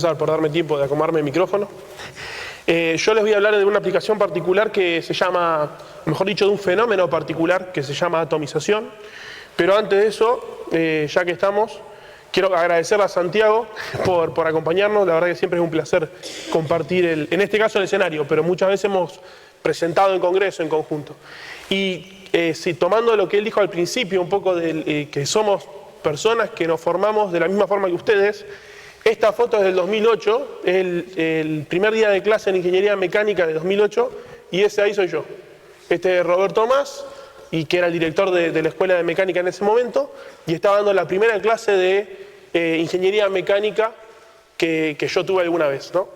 Por darme tiempo de acomodarme el micrófono. Yo les voy a hablar de una aplicación particular que se llama, mejor dicho, de un fenómeno particular que se llama atomización. Pero antes de eso, ya que estamos, quiero agradecerle a Santiago por acompañarnos. La verdad que siempre es un placer compartir, en este caso el escenario, pero muchas veces hemos presentado en congreso en conjunto. Y tomando lo que él dijo al principio, un poco de que somos personas que nos formamos de la misma forma que ustedes. Esta foto es del 2008, es el primer día de clase en Ingeniería Mecánica de 2008, y ese ahí soy yo. Este es Roberto Más, y que era el director de la Escuela de Mecánica en ese momento, y estaba dando la primera clase de Ingeniería Mecánica que yo tuve alguna vez, ¿no?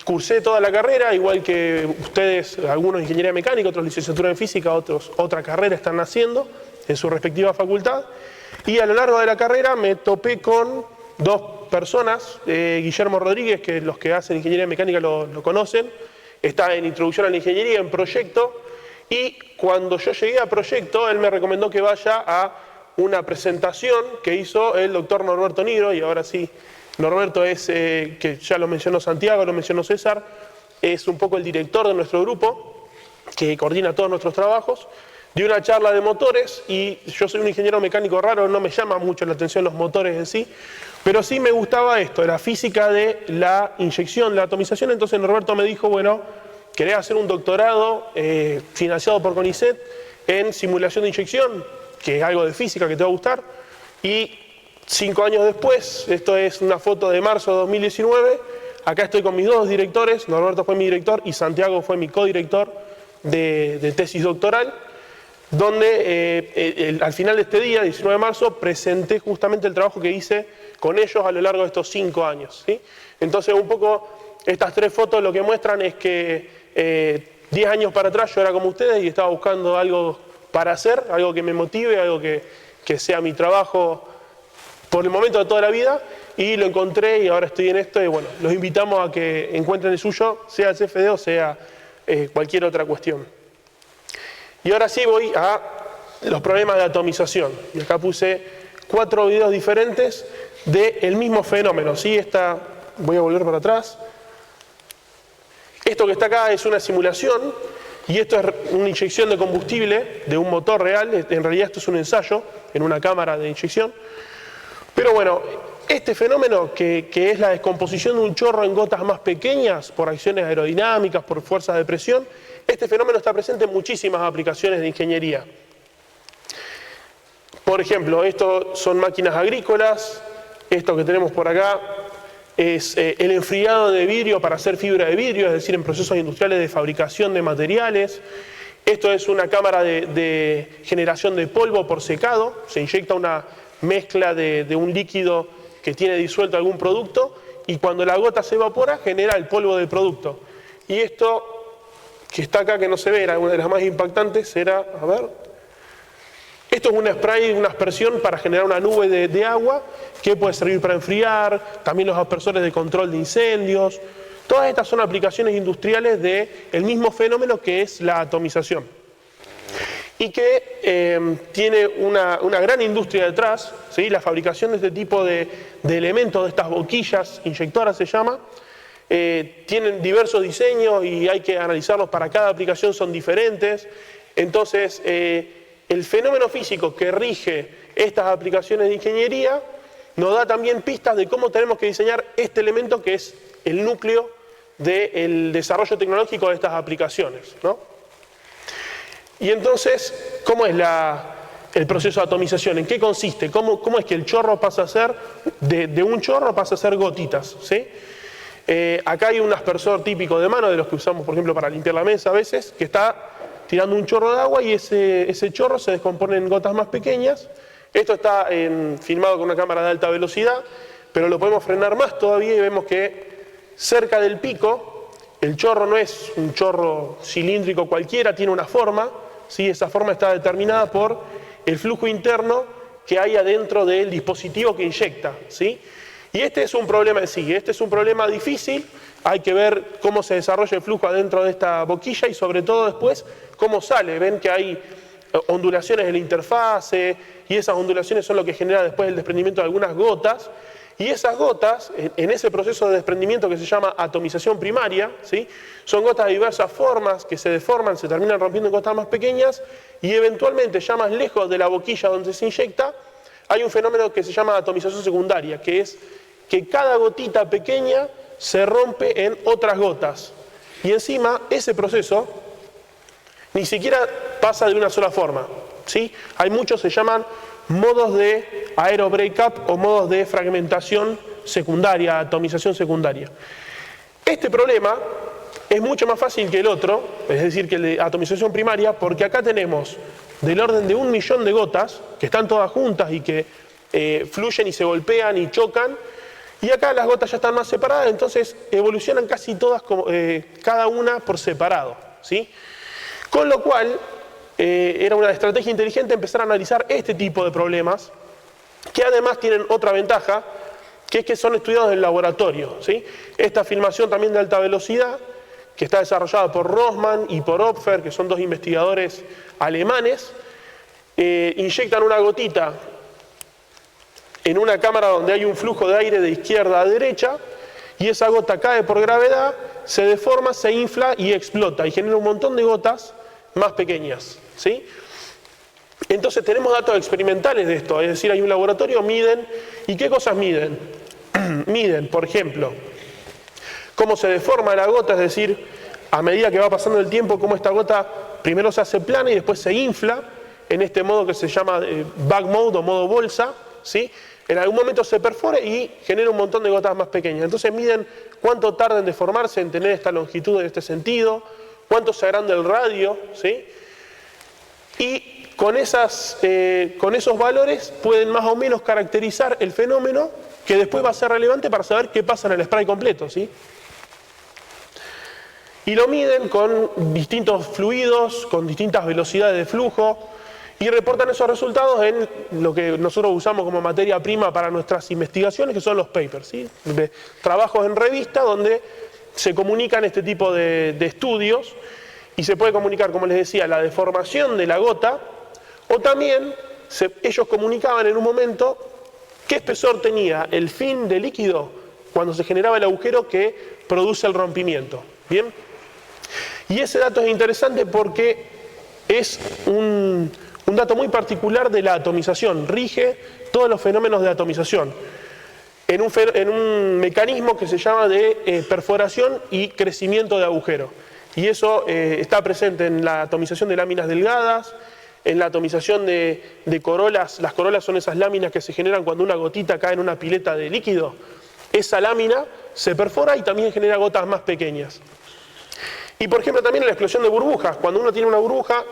Cursé toda la carrera, igual que ustedes, algunos Ingeniería Mecánica, otros licenciatura en Física, otros otra carrera están haciendo en su respectiva facultad, y a lo largo de la carrera me topé con dos personas, Guillermo Rodríguez, que los que hacen Ingeniería Mecánica lo conocen, está en Introducción a la Ingeniería, en Proyecto, y cuando yo llegué a Proyecto, él me recomendó que vaya a una presentación que hizo el doctor Norberto Nigro, y ahora sí, Norberto es, que ya lo mencionó Santiago, lo mencionó César, es un poco el director de nuestro grupo, que coordina todos nuestros trabajos, dio una charla de motores, y yo soy un ingeniero mecánico raro, no me llama mucho la atención los motores en sí, pero sí me gustaba esto, la física de la inyección, la atomización. Entonces Norberto me dijo, bueno, ¿querés hacer un doctorado financiado por CONICET en simulación de inyección? Que es algo de física que te va a gustar. Y 5 años después, esto es una foto de marzo de 2019, acá estoy con mis dos directores, Norberto fue mi director y Santiago fue mi codirector de tesis doctoral, donde al final de este día, 19 de marzo, presenté justamente el trabajo que hice con ellos a lo largo de estos 5 años, ¿sí? Entonces un poco estas 3 fotos lo que muestran es que 10 años para atrás yo era como ustedes y estaba buscando algo para hacer, algo que me motive, algo que sea mi trabajo por el momento de toda la vida, y lo encontré y ahora estoy en esto. Y bueno, los invitamos a que encuentren el suyo, sea el CFD o sea cualquier otra cuestión. Y ahora sí voy a los problemas de atomización. Y acá puse 4 videos diferentes del mismo fenómeno, ¿sí? Voy a volver para atrás. Esto que está acá es una simulación, y esto es una inyección de combustible de un motor real. En realidad esto es un ensayo en una cámara de inyección. Pero bueno, este fenómeno que es la descomposición de un chorro en gotas más pequeñas por acciones aerodinámicas, por fuerzas de presión, este fenómeno está presente en muchísimas aplicaciones de ingeniería. Por ejemplo, esto son máquinas agrícolas, esto que tenemos por acá es el enfriado de vidrio para hacer fibra de vidrio, es decir, en procesos industriales de fabricación de materiales. Esto es una cámara de generación de polvo por secado, se inyecta una mezcla de un líquido que tiene disuelto algún producto, y cuando la gota se evapora genera el polvo del producto. Y esto que está acá, que no se ve, era una de las más impactantes, era, a ver, esto es un spray, una aspersión para generar una nube de agua que puede servir para enfriar, también los aspersores de control de incendios. Todas estas son aplicaciones industriales del mismo fenómeno que es la atomización. Y que tiene una gran industria detrás, ¿sí? La fabricación de este tipo de elementos, de estas boquillas inyectoras se llama, tienen diversos diseños y hay que analizarlos para cada aplicación, son diferentes. Entonces, el fenómeno físico que rige estas aplicaciones de ingeniería nos da también pistas de cómo tenemos que diseñar este elemento que es el núcleo del desarrollo tecnológico de estas aplicaciones, ¿no? Y entonces, ¿cómo es el proceso de atomización? ¿En qué consiste? ¿Cómo es que el chorro pasa a ser, de un chorro pasa a ser gotitas, ¿sí? Acá hay un aspersor típico de mano, de los que usamos, por ejemplo, para limpiar la mesa a veces, que está tirando un chorro de agua y ese chorro se descompone en gotas más pequeñas. Esto está filmado con una cámara de alta velocidad, pero lo podemos frenar más todavía y vemos que cerca del pico el chorro no es un chorro cilíndrico cualquiera, tiene una forma, ¿sí? Esa forma está determinada por el flujo interno que hay adentro del dispositivo que inyecta, ¿sí? Y este es un problema en sí, este es un problema difícil, hay que ver cómo se desarrolla el flujo adentro de esta boquilla y sobre todo después cómo sale. Ven que hay ondulaciones en la interfase y esas ondulaciones son lo que genera después el desprendimiento de algunas gotas. y esas gotas, en ese proceso de desprendimiento que se llama atomización primaria, ¿sí? Son gotas de diversas formas que se deforman, se terminan rompiendo en gotas más pequeñas y eventualmente ya más lejos de la boquilla donde se inyecta, hay un fenómeno que se llama atomización secundaria, que es que cada gotita pequeña se rompe en otras gotas. Y encima, ese proceso ni siquiera pasa de una sola forma, ¿sí? Hay muchos, se llaman modos de aerobreakup o modos de fragmentación secundaria, atomización secundaria. Este problema es mucho más fácil que el otro, es decir, que el de atomización primaria, porque acá tenemos del orden de 1 millón de gotas, que están todas juntas y que fluyen y se golpean y chocan, y acá las gotas ya están más separadas, entonces evolucionan casi todas, cada una por separado, ¿sí? Con lo cual, era una estrategia inteligente empezar a analizar este tipo de problemas, que además tienen otra ventaja, que es que son estudiados en el laboratorio, ¿sí? Esta filmación también de alta velocidad, que está desarrollada por Rossmann y por Opfer, que son dos investigadores alemanes, inyectan una gotita en una cámara donde hay un flujo de aire de izquierda a derecha, y esa gota cae por gravedad, se deforma, se infla y explota, y genera un montón de gotas más pequeñas, ¿sí? Entonces tenemos datos experimentales de esto, es decir, hay un laboratorio, miden, ¿y qué cosas miden? Miden, por ejemplo, cómo se deforma la gota, es decir, a medida que va pasando el tiempo, cómo esta gota primero se hace plana y después se infla, en este modo que se llama bag mode o modo bolsa, ¿sí? En algún momento se perfora y genera un montón de gotas más pequeñas. Entonces miden cuánto tarda en deformarse, en tener esta longitud en este sentido, cuánto se agranda el radio, ¿sí? Y con esos valores pueden más o menos caracterizar el fenómeno que después va a ser relevante para saber qué pasa en el spray completo, ¿sí? Y lo miden con distintos fluidos, con distintas velocidades de flujo, y reportan esos resultados en lo que nosotros usamos como materia prima para nuestras investigaciones, que son los papers, ¿sí? Trabajos en revista donde se comunican este tipo de estudios, y se puede comunicar, como les decía, la deformación de la gota, o también ellos comunicaban en un momento qué espesor tenía el film de líquido cuando se generaba el agujero que produce el rompimiento. ¿Bien? Y ese dato es interesante porque es un dato muy particular de la atomización, rige todos los fenómenos de atomización en un mecanismo que se llama de perforación y crecimiento de agujero. Y eso está presente en la atomización de láminas delgadas, en la atomización de corolas. Las corolas son esas láminas que se generan cuando una gotita cae en una pileta de líquido. Esa lámina se perfora y también genera gotas más pequeñas. Y por ejemplo también en la explosión de burbujas. Cuando uno tiene una burbuja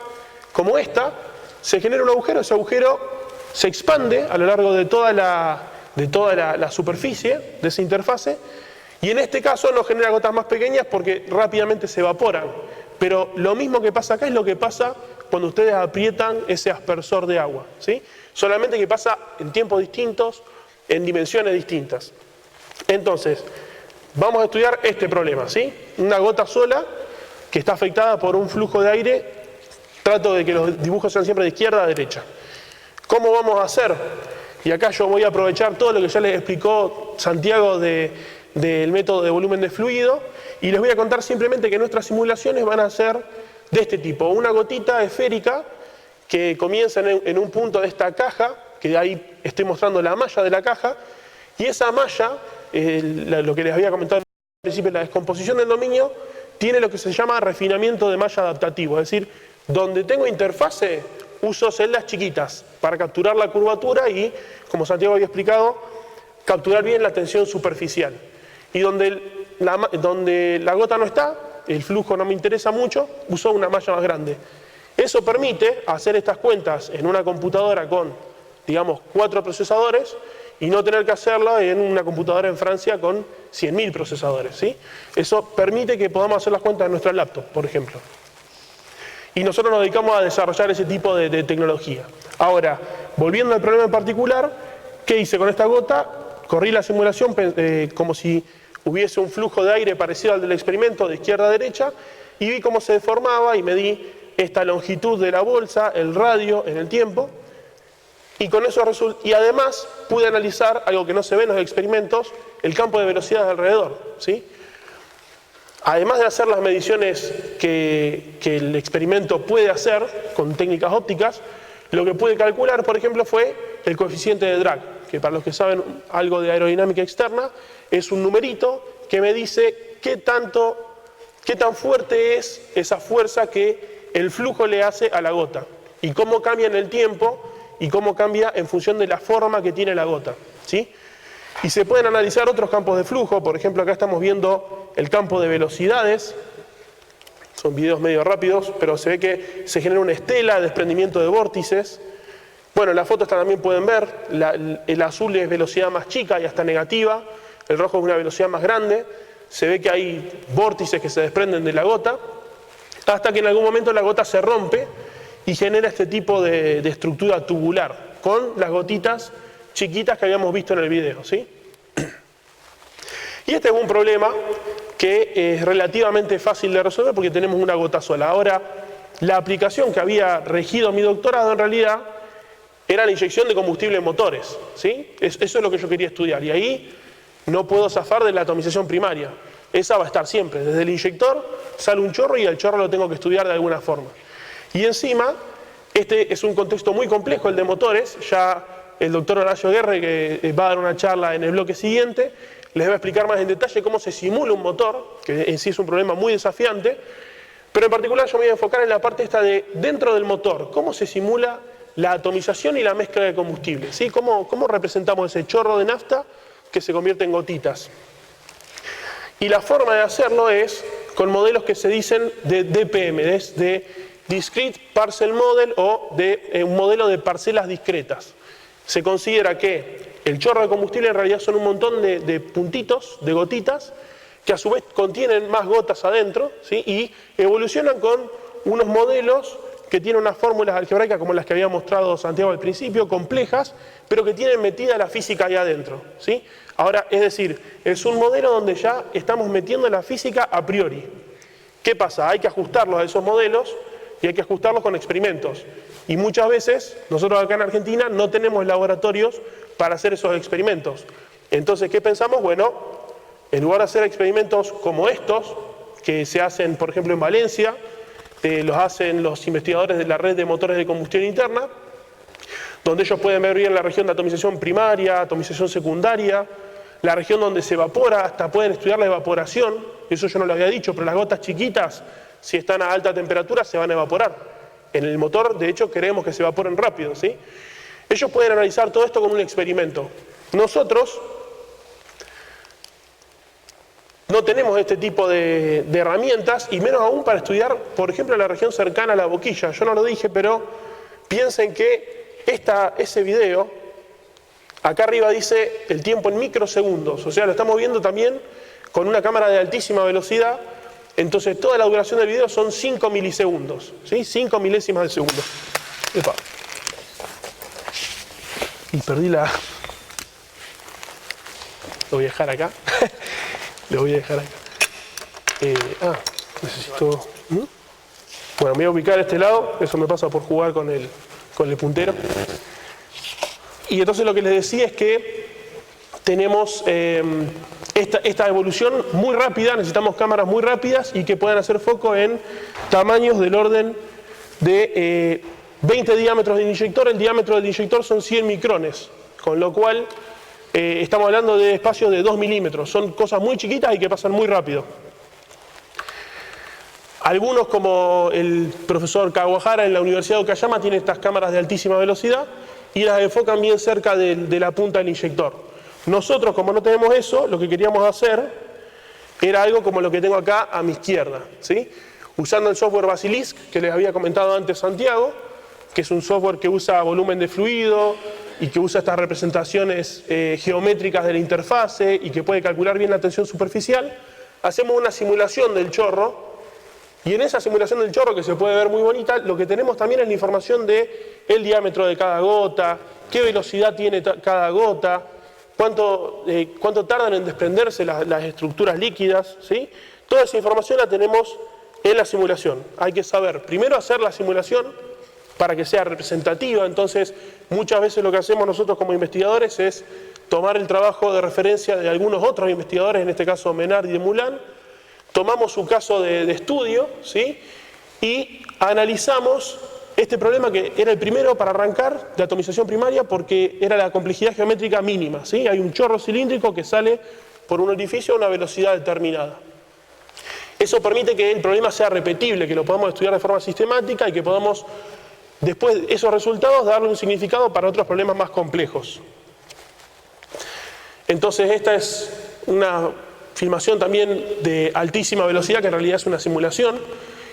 como esta, se genera un agujero, ese agujero se expande a lo largo de toda la superficie de esa interfase, y en este caso no genera gotas más pequeñas porque rápidamente se evaporan. Pero lo mismo que pasa acá es lo que pasa cuando ustedes aprietan ese aspersor de agua, ¿sí? Solamente que pasa en tiempos distintos, en dimensiones distintas. Entonces, vamos a estudiar este problema, ¿sí? Una gota sola que está afectada por un flujo de aire. Trato de que los dibujos sean siempre de izquierda a derecha. ¿Cómo vamos a hacer? Y acá yo voy a aprovechar todo lo que ya les explicó Santiago del método de volumen de fluido, y les voy a contar simplemente que nuestras simulaciones van a ser de este tipo. Una gotita esférica que comienza en un punto de esta caja, que ahí estoy mostrando la malla de la caja, y esa malla, lo que les había comentado al principio, la descomposición del dominio, tiene lo que se llama refinamiento de malla adaptativo, es decir, donde tengo interfase, uso celdas chiquitas para capturar la curvatura y, como Santiago había explicado, capturar bien la tensión superficial. Y donde la gota no está, el flujo no me interesa mucho, uso una malla más grande. Eso permite hacer estas cuentas en una computadora con, digamos, 4 procesadores y no tener que hacerlo en una computadora en Francia con 100.000 procesadores, ¿sí? Eso permite que podamos hacer las cuentas en nuestra laptop, por ejemplo. Y nosotros nos dedicamos a desarrollar ese tipo de tecnología. Ahora, volviendo al problema en particular, ¿qué hice con esta gota? Corrí la simulación como si hubiese un flujo de aire parecido al del experimento de izquierda a derecha, y vi cómo se deformaba y medí esta longitud de la bolsa, el radio en el tiempo, Y además pude analizar algo que no se ve en los experimentos, el campo de velocidad alrededor, ¿sí? Además de hacer las mediciones que el experimento puede hacer con técnicas ópticas, lo que pude calcular, por ejemplo, fue el coeficiente de drag, que para los que saben algo de aerodinámica externa, es un numerito que me dice qué tan fuerte es esa fuerza que el flujo le hace a la gota, y cómo cambia en el tiempo, y cómo cambia en función de la forma que tiene la gota, ¿sí? Y se pueden analizar otros campos de flujo, por ejemplo acá estamos viendo el campo de velocidades, son videos medio rápidos, pero se ve que se genera una estela de desprendimiento de vórtices. Bueno, en la foto esta también pueden ver, el azul es velocidad más chica y hasta negativa, el rojo es una velocidad más grande, se ve que hay vórtices que se desprenden de la gota, hasta que en algún momento la gota se rompe y genera este tipo de estructura tubular, con las gotitas chiquitas que habíamos visto en el video, ¿sí? Y este es un problema que es relativamente fácil de resolver porque tenemos una gota sola. Ahora, la aplicación que había regido mi doctorado en realidad era la inyección de combustible en motores, ¿sí? Eso es lo que yo quería estudiar, y ahí no puedo zafar de la atomización primaria. Esa va a estar siempre, desde el inyector sale un chorro y el chorro lo tengo que estudiar de alguna forma. Y encima, este es un contexto muy complejo, el de motores. Ya el doctor Horacio Guerre, que va a dar una charla en el bloque siguiente, les va a explicar más en detalle cómo se simula un motor, que en sí es un problema muy desafiante, pero en particular yo me voy a enfocar en la parte esta de dentro del motor, cómo se simula la atomización y la mezcla de combustible, ¿sí? ¿Cómo representamos ese chorro de nafta que se convierte en gotitas? Y la forma de hacerlo es con modelos que se dicen de DPM, de Discrete Parcel Model, o de un modelo de parcelas discretas. Se considera que el chorro de combustible en realidad son un montón de puntitos, de gotitas, que a su vez contienen más gotas adentro, ¿sí? Y evolucionan con unos modelos que tienen unas fórmulas algebraicas como las que había mostrado Santiago al principio, complejas, pero que tienen metida la física ahí adentro, ¿sí? Ahora, es decir, es un modelo donde ya estamos metiendo la física a priori. ¿Qué pasa? Hay que ajustarlos a esos modelos y hay que ajustarlos con experimentos. Y muchas veces, nosotros acá en Argentina no tenemos laboratorios para hacer esos experimentos. Entonces, ¿qué pensamos? Bueno, en lugar de hacer experimentos como estos, que se hacen, por ejemplo, en Valencia, los hacen los investigadores de la red de motores de combustión interna, donde ellos pueden ver bien la región de atomización primaria, atomización secundaria, la región donde se evapora, hasta pueden estudiar la evaporación, eso yo no lo había dicho, pero las gotas chiquitas, si están a alta temperatura, se van a evaporar. En el motor, de hecho, queremos que se evaporen rápido, ¿sí? Ellos pueden analizar todo esto con un experimento. Nosotros no tenemos este tipo de herramientas, y menos aún para estudiar, por ejemplo, la región cercana a la boquilla. Yo no lo dije, pero piensen que ese video, acá arriba dice el tiempo en microsegundos, o sea, lo estamos viendo también con una cámara de altísima velocidad. Entonces toda la duración del video son 5 milisegundos, ¿sí? 5 milésimas de segundo. Epa. Y perdí la... Lo voy a dejar acá. Lo voy a dejar acá. Necesito... Bueno, me voy a ubicar a este lado. Eso me pasa por jugar con el puntero. Y entonces lo que les decía es que tenemos... Esta evolución muy rápida, necesitamos cámaras muy rápidas y que puedan hacer foco en tamaños del orden de 20 diámetros del inyector. El diámetro del inyector son 100 micrones, con lo cual estamos hablando de espacios de 2 milímetros. Son cosas muy chiquitas y que pasan muy rápido. Algunos, como el profesor Kawahara en la Universidad de Okayama, tienen estas cámaras de altísima velocidad y las enfocan bien cerca de la punta del inyector. Nosotros, como no tenemos eso, lo que queríamos hacer era algo como lo que tengo acá a mi izquierda, ¿sí? Usando el software Basilisk, que les había comentado antes Santiago, que es un software que usa volumen de fluido y que usa estas representaciones geométricas de la interfase y que puede calcular bien la tensión superficial, hacemos una simulación del chorro, y en esa simulación del chorro, que se puede ver muy bonita, lo que tenemos también es la información de el diámetro de cada gota, qué velocidad tiene cada gota, cuánto tardan en desprenderse las estructuras líquidas, ¿sí? Toda esa información la tenemos en la simulación. Hay que saber primero hacer la simulación para que sea representativa. Entonces, muchas veces lo que hacemos nosotros como investigadores es tomar el trabajo de referencia de algunos otros investigadores, en este caso Menard y de Moulin, tomamos su caso de estudio, ¿sí? Y analizamos este problema que era el primero para arrancar de atomización primaria porque era la complejidad geométrica mínima, ¿sí? Hay un chorro cilíndrico que sale por un orificio a una velocidad determinada. Eso permite que el problema sea repetible, que lo podamos estudiar de forma sistemática y que podamos, después de esos resultados, darle un significado para otros problemas más complejos. Entonces esta es una filmación también de altísima velocidad, que en realidad es una simulación,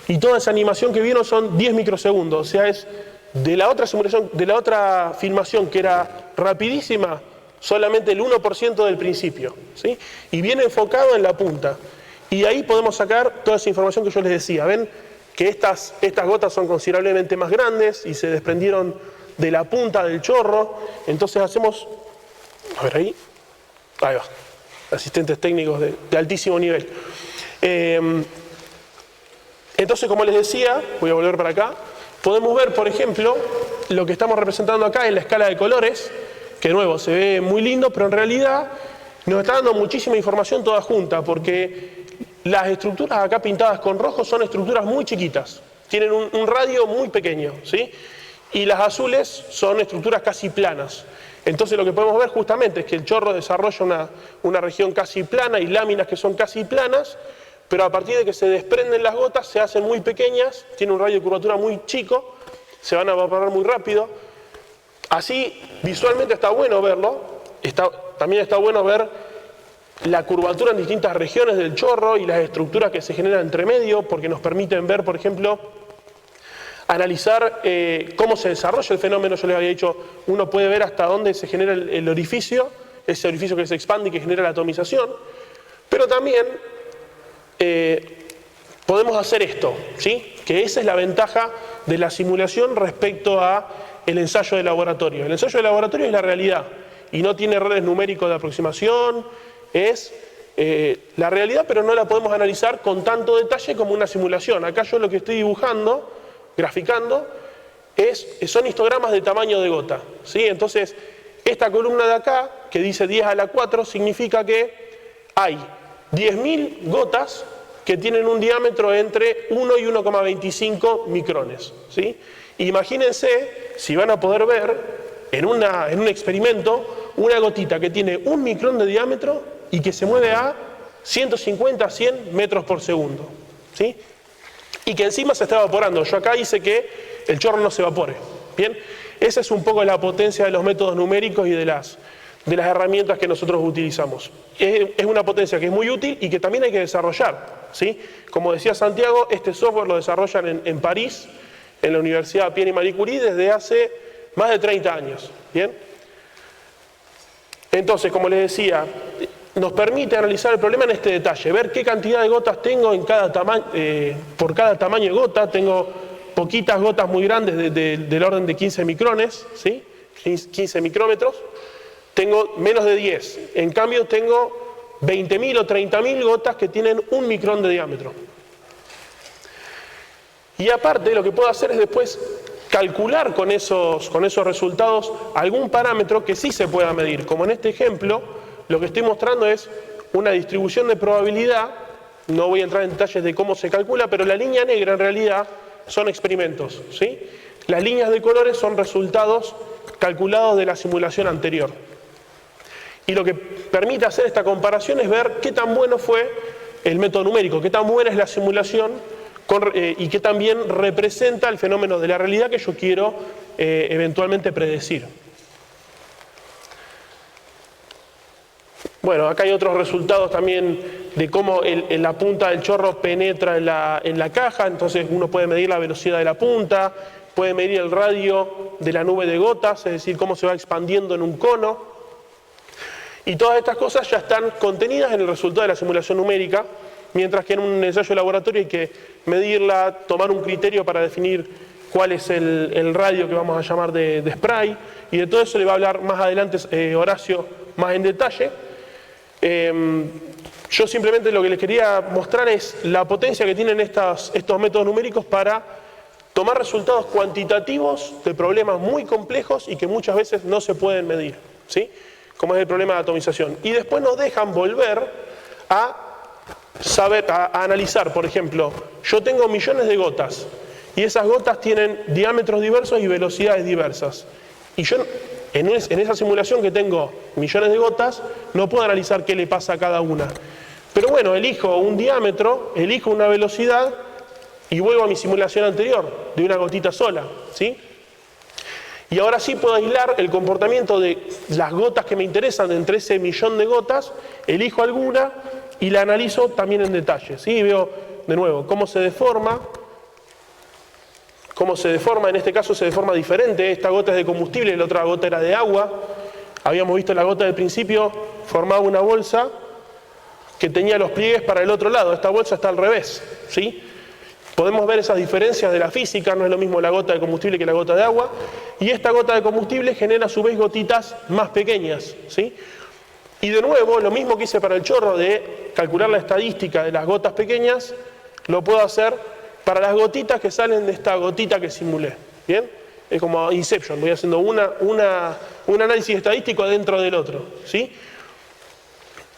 y toda esa animación que vieron son 10 microsegundos, o sea, es de la otra simulación, de la otra filmación que era rapidísima, solamente el 1% del principio, ¿sí? Y viene enfocado en la punta. Y ahí podemos sacar toda esa información que yo les decía. Ven que estas gotas son considerablemente más grandes y se desprendieron de la punta del chorro. Entonces hacemos, a ver ahí va, asistentes técnicos de altísimo nivel. Entonces, como les decía, voy a volver para acá, podemos ver, por ejemplo, lo que estamos representando acá en la escala de colores, que de nuevo se ve muy lindo, pero en realidad nos está dando muchísima información toda junta, porque las estructuras acá pintadas con rojo son estructuras muy chiquitas, tienen un radio muy pequeño, ¿sí? Y las azules son estructuras casi planas. Entonces lo que podemos ver justamente es que el chorro desarrolla una región casi plana y láminas que son casi planas, pero a partir de que se desprenden las gotas se hacen muy pequeñas, tiene un radio de curvatura muy chico, se van a evaporar muy rápido. Así visualmente está bueno verlo, también está bueno ver la curvatura en distintas regiones del chorro y las estructuras que se generan entre medio, porque nos permiten ver, por ejemplo, analizar cómo se desarrolla el fenómeno. Yo les había dicho, uno puede ver hasta dónde se genera el orificio, ese orificio que se expande y que genera la atomización, pero también podemos hacer esto, ¿sí? Que esa es la ventaja de la simulación respecto a el ensayo de laboratorio. El ensayo de laboratorio es la realidad y no tiene errores numéricos de aproximación, es la realidad, pero no la podemos analizar con tanto detalle como una simulación. Acá yo lo que estoy dibujando, graficando, son histogramas de tamaño de gota, ¿sí? Entonces, esta columna de acá, que dice 10 a la 4, significa que hay 10.000 gotas que tienen un diámetro entre 1 y 1,25 micrones, ¿sí? Imagínense si van a poder ver en un experimento una gotita que tiene 1 micrón de diámetro y que se mueve a 150 a 100 metros por segundo, ¿sí? Y que encima se está evaporando. Yo acá hice que el chorro no se evapore. Bien, esa es un poco la potencia de los métodos numéricos y de las herramientas que nosotros utilizamos. Es una potencia que es muy útil y que también hay que desarrollar, ¿sí? Como decía Santiago, este software lo desarrollan en París, en la Universidad Pierre y Marie Curie, desde hace más de 30 años. Bien. Entonces, como les decía, nos permite analizar el problema en este detalle, ver qué cantidad de gotas tengo en por cada tamaño de gota. Tengo poquitas gotas muy grandes del orden de 15 micrones, ¿sí? 15 micrómetros. Tengo menos de 10. En cambio tengo 20.000 o 30.000 gotas que tienen 1 micrón de diámetro. Y aparte lo que puedo hacer es después calcular con esos resultados algún parámetro que sí se pueda medir. Como en este ejemplo, lo que estoy mostrando es una distribución de probabilidad. No voy a entrar en detalles de cómo se calcula, pero la línea negra en realidad son experimentos, ¿sí? Las líneas de colores son resultados calculados de la simulación anterior. Y lo que permite hacer esta comparación es ver qué tan bueno fue el método numérico, qué tan buena es la simulación y qué tan bien representa el fenómeno de la realidad que yo quiero eventualmente predecir. Bueno, acá hay otros resultados también de cómo la punta del chorro penetra en la caja. Entonces uno puede medir la velocidad de la punta, puede medir el radio de la nube de gotas, es decir, cómo se va expandiendo en un cono. Y todas estas cosas ya están contenidas en el resultado de la simulación numérica, mientras que en un ensayo de laboratorio hay que medirla, tomar un criterio para definir cuál es el radio que vamos a llamar de spray, y de todo eso le va a hablar más adelante Horacio más en detalle. Yo simplemente lo que les quería mostrar es la potencia que tienen estos métodos numéricos para tomar resultados cuantitativos de problemas muy complejos y que muchas veces no se pueden medir, ¿sí? Como es el problema de atomización. Y después nos dejan volver a analizar, por ejemplo, yo tengo millones de gotas y esas gotas tienen diámetros diversos y velocidades diversas. Y yo en esa simulación que tengo millones de gotas no puedo analizar qué le pasa a cada una. Pero bueno, elijo un diámetro, elijo una velocidad y vuelvo a mi simulación anterior de una gotita sola, ¿sí? Y ahora sí puedo aislar el comportamiento de las gotas que me interesan de entre ese millón de gotas, elijo alguna y la analizo también en detalle, ¿sí? Y veo de nuevo cómo se deforma, en este caso se deforma diferente, esta gota es de combustible y la otra gota era de agua. Habíamos visto la gota del principio, formaba una bolsa que tenía los pliegues para el otro lado, esta bolsa está al revés, ¿sí? Podemos ver esas diferencias de la física, no es lo mismo la gota de combustible que la gota de agua, y esta gota de combustible genera a su vez gotitas más pequeñas, ¿sí? Y de nuevo, lo mismo que hice para el chorro de calcular la estadística de las gotas pequeñas, lo puedo hacer para las gotitas que salen de esta gotita que simulé, ¿bien? Es como Inception, voy haciendo un análisis estadístico dentro del otro, ¿sí?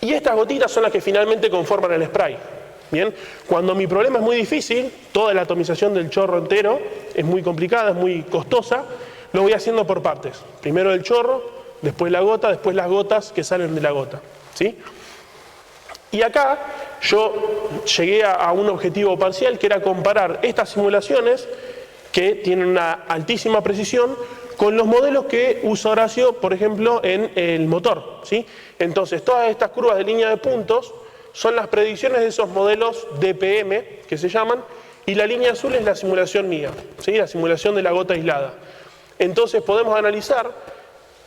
Y estas gotitas son las que finalmente conforman el spray. Bien, cuando mi problema es muy difícil, toda la atomización del chorro entero es muy complicada, es muy costosa, lo voy haciendo por partes. Primero el chorro, después la gota, después las gotas que salen de la gota, ¿sí? Y acá yo llegué a un objetivo parcial que era comparar estas simulaciones que tienen una altísima precisión con los modelos que usa Horacio, por ejemplo, en el motor, ¿sí? Entonces, todas estas curvas de línea de puntos son las predicciones de esos modelos DPM, que se llaman, y la línea azul es la simulación mía, ¿sí? La simulación de la gota aislada. Entonces podemos analizar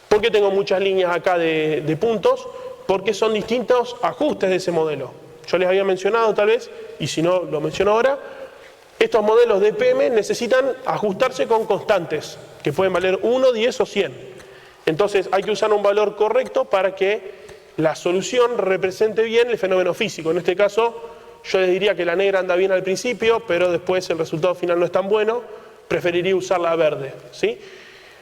por qué tengo muchas líneas acá de puntos, porque son distintos ajustes de ese modelo. Yo les había mencionado tal vez, y si no lo menciono ahora, estos modelos DPM necesitan ajustarse con constantes, que pueden valer 1, 10 o 100. Entonces hay que usar un valor correcto para que la solución represente bien el fenómeno físico. En este caso, yo les diría que la negra anda bien al principio, pero después el resultado final no es tan bueno, preferiría usar la verde, ¿sí?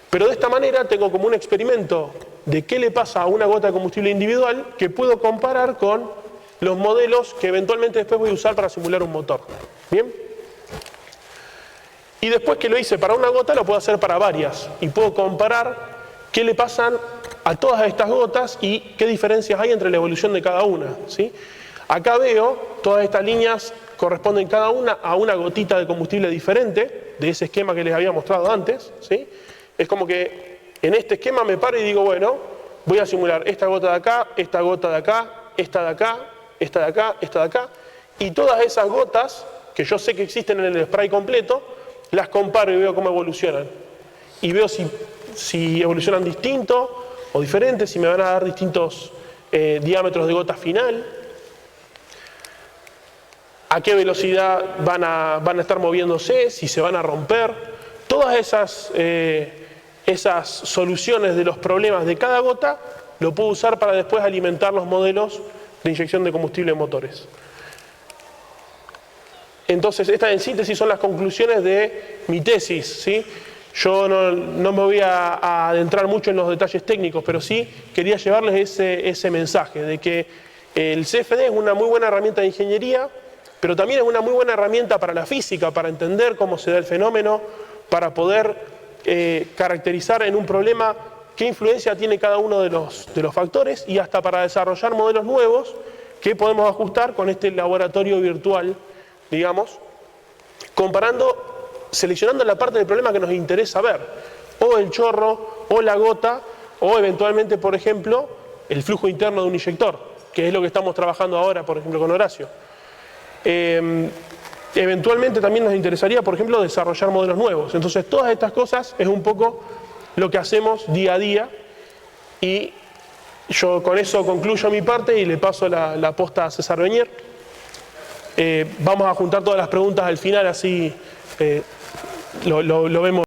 Pero de esta manera tengo como un experimento de qué le pasa a una gota de combustible individual que puedo comparar con los modelos que eventualmente después voy a usar para simular un motor. ¿Bien? Y después que lo hice para una gota, lo puedo hacer para varias. Y puedo comparar qué le pasan a todas estas gotas y qué diferencias hay entre la evolución de cada una, ¿sí? Acá veo, todas estas líneas corresponden cada una a una gotita de combustible diferente, de ese esquema que les había mostrado antes, ¿sí? Es como que en este esquema me paro y digo, bueno, voy a simular esta gota de acá, esta gota de acá, esta de acá, esta de acá, esta de acá, y todas esas gotas, que yo sé que existen en el spray completo, las comparo y veo cómo evolucionan. Y veo si evolucionan distinto o diferente, si me van a dar distintos diámetros de gota final, a qué velocidad van a estar moviéndose, si se van a romper. Todas esas soluciones de los problemas de cada gota lo puedo usar para después alimentar los modelos de inyección de combustible en motores. Entonces, estas en síntesis son las conclusiones de mi tesis, ¿sí? Yo no me voy a adentrar mucho en los detalles técnicos, pero sí quería llevarles ese mensaje de que el CFD es una muy buena herramienta de ingeniería, pero también es una muy buena herramienta para la física, para entender cómo se da el fenómeno, para poder caracterizar en un problema qué influencia tiene cada uno de los factores y hasta para desarrollar modelos nuevos que podemos ajustar con este laboratorio virtual, digamos, seleccionando la parte del problema que nos interesa ver, o el chorro, o la gota, o eventualmente, por ejemplo, el flujo interno de un inyector, que es lo que estamos trabajando ahora, por ejemplo, con Horacio. Eventualmente también nos interesaría, por ejemplo, desarrollar modelos nuevos. Entonces, todas estas cosas es un poco lo que hacemos día a día, y yo con eso concluyo mi parte y le paso la posta a César Beñer. Vamos a juntar todas las preguntas al final, así lo vemos.